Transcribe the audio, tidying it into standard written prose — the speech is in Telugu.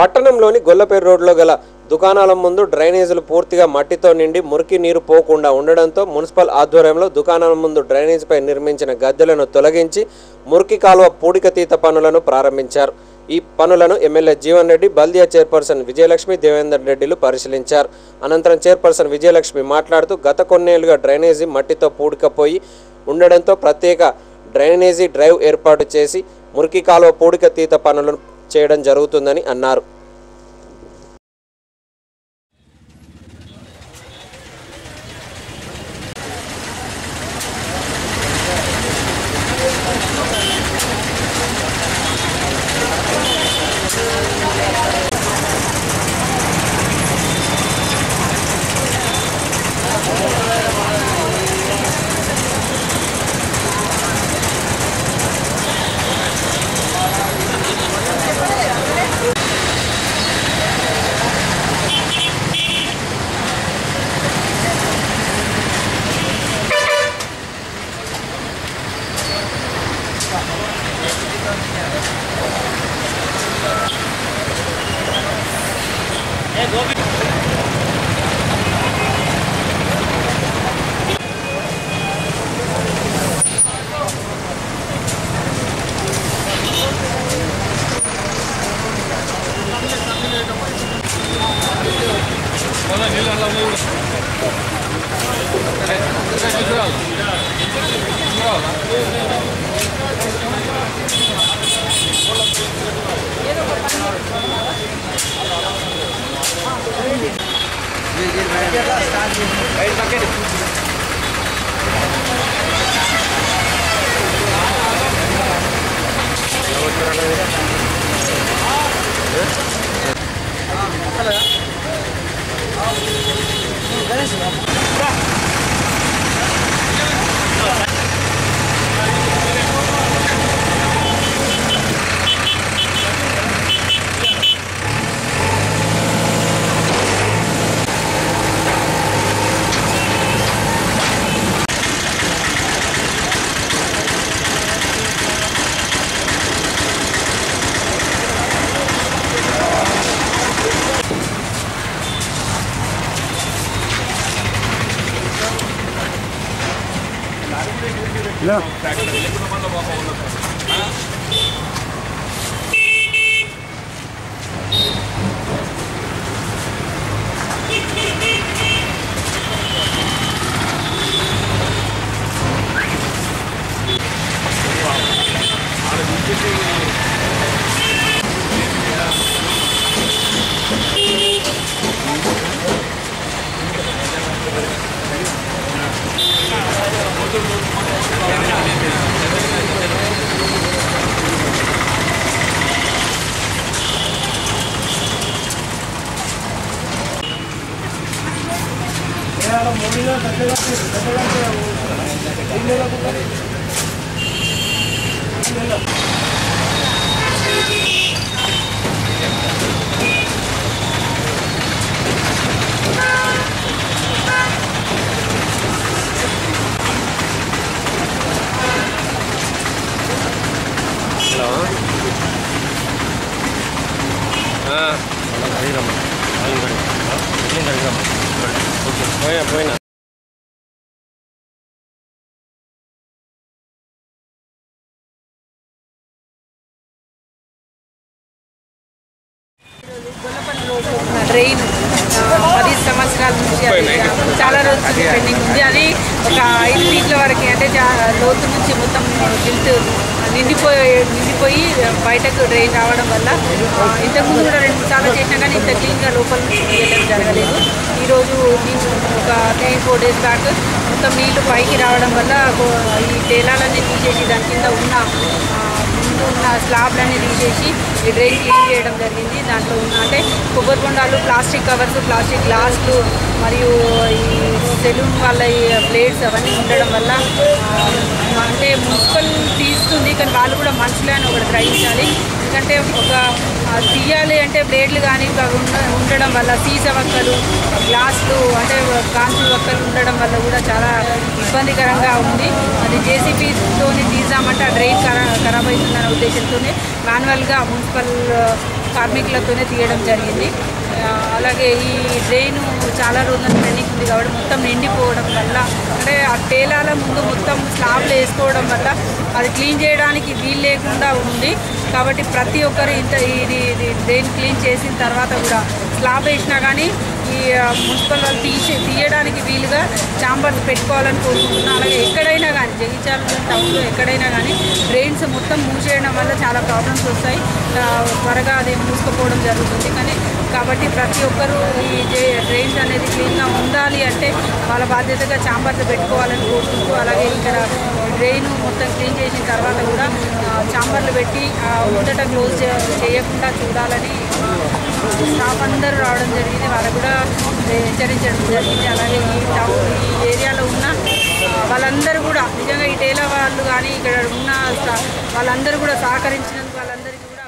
పట్టణంలోని గొల్లపేట రోడ్లో గల దుకాణాల ముందు డ్రైనేజీలు పూర్తిగా మట్టితో నిండి మురికి నీరు పోకుండా ఉండడంతో మున్సిపల్ ఆధ్వర్యంలో దుకాణాల ముందు డ్రైనేజీపై నిర్మించిన గద్దెలను తొలగించి మురికి కాలువ పూడికతీత పనులను ప్రారంభించారు. ఈ పనులను ఎమ్మెల్యే జీవన్ రెడ్డి, బల్దియా చైర్పర్సన్ విజయలక్ష్మి, దేవేందర్ రెడ్డిలు పరిశీలించారు. అనంతరం చైర్పర్సన్ విజయలక్ష్మి మాట్లాడుతూ గత కొన్నేళ్లుగా డ్రైనేజీ మట్టితో పూడికపోయి ఉండడంతో ప్రత్యేక డ్రైనేజీ డ్రైవ్ ఏర్పాటు చేసి మురికి కాలువ పూడికతీత పనులను చేయడం జరుగుతుందని అన్నారు. No. పోయినా ట్రైన్ 10 సంవత్సరాల నుంచి చాలా రోజులు పెండింగ్ ఉంది. అది ఒక 5 ఫీట్ల వరకు అంటే లోతు నుంచి మొత్తం గిల్ట్ నిండిపోయి బయటకు డ్రైన్ రావడం వల్ల ఇంతకుముందు కూడా 2 సార్లు చేసినా కానీ ఇంత క్లీన్గా లోపల నుంచి వెళ్ళడం జరగలేదు. ఈరోజు ఒక 3-4 డేస్ బ్యాక్ మొత్తం నీళ్లు పైకి రావడం వల్ల ఈ తేలాలన్నీ తీసేసి దాని కింద ఉన్న స్లాబ్లన్నీ తీసేసి ఈ డ్రైన్ క్లీన్ చేయడం జరిగింది. దాంట్లో ఉన్న అంటే కొబ్బరి బొండాలు, ప్లాస్టిక్ కవర్స్, ప్లాస్టిక్ గ్లాసులు మరియు ఈ సెలూన్ వాళ్ళ ఈ ప్లేట్స్ అవన్నీ ఉండడం వల్ల అంటే మున్సిపల్ తీస్తుంది, కానీ వాళ్ళు కూడా మనుషులే అని ఒకటి గ్రహించాలి. ఎందుకంటే ఒక తీయాలి అంటే బ్లేడ్లు కానీ ఉండడం వల్ల సీస వక్కలు, గ్లాసులు అంటే కాంచి వక్కలు ఉండడం వల్ల కూడా చాలా ఇబ్బందికరంగా ఉంది. అది జేసీబీతో తీసామంటే ఆ డ్రైన్ ఖరాబ్ అవుతుందనే ఉద్దేశంతోనే మాన్యువల్గా మున్సిపల్ కార్మికులతోనే తీయడం జరిగింది. అలాగే ఈ డ్రైన్ చాలా రోజులు పెండింగ్ ఉంది కాబట్టి మొత్తం నిండిపోవడం వల్ల, అంటే ఆ టేలాల ముందు మొత్తం స్లాబ్లు వేసుకోవడం వల్ల అది క్లీన్ చేయడానికి వీలు లేకుండా ఉంది. కాబట్టి ప్రతి ఒక్కరు ఇది డ్రైన్ క్లీన్ చేసిన తర్వాత కూడా స్లాబ్ వేసినా కానీ ఈ మున్సిపల్ వాళ్ళు తీయడానికి వీలుగా ఛాంబర్స్ పెట్టుకోవాలని కోరుకుంటున్నాను. అలాగే ఎక్కడైనా కానీ జగిత్యాల టౌన్లో ఎక్కడైనా కానీ డ్రైన్స్ మొత్తం మూసేయడం వల్ల చాలా ప్రాబ్లమ్స్ వస్తాయి. త్వరగా అది మూసుకుపోవడం జరుగుతుంది. కాబట్టి ప్రతి ఒక్కరూ ఈ డ్రైన్స్ అనేది క్లీన్గా ఉండాలి అంటే వాళ్ళ బాధ్యతగా ఛాంబర్స్ పెట్టుకోవాలని కోరుకుంటూ, అలాగే ఇక్కడ డ్రైన్ మొత్తం క్లీన్ చేసిన తర్వాత కూడా ఛాంబర్లు పెట్టి ముందట క్లోజ్ చేయకుండా చూడాలని స్టాఫ్ అందరూ రావడం జరిగింది. వాళ్ళకు కూడా హెచ్చరించడం జరిగింది. అలాగే ఈ ఏరియాలో ఉన్న వాళ్ళందరూ కూడా నిజంగా ఈ టేలా వాళ్ళు కానీ ఇక్కడ ఉన్న వాళ్ళందరూ కూడా సహకరించినందుకు వాళ్ళందరికీ కూడా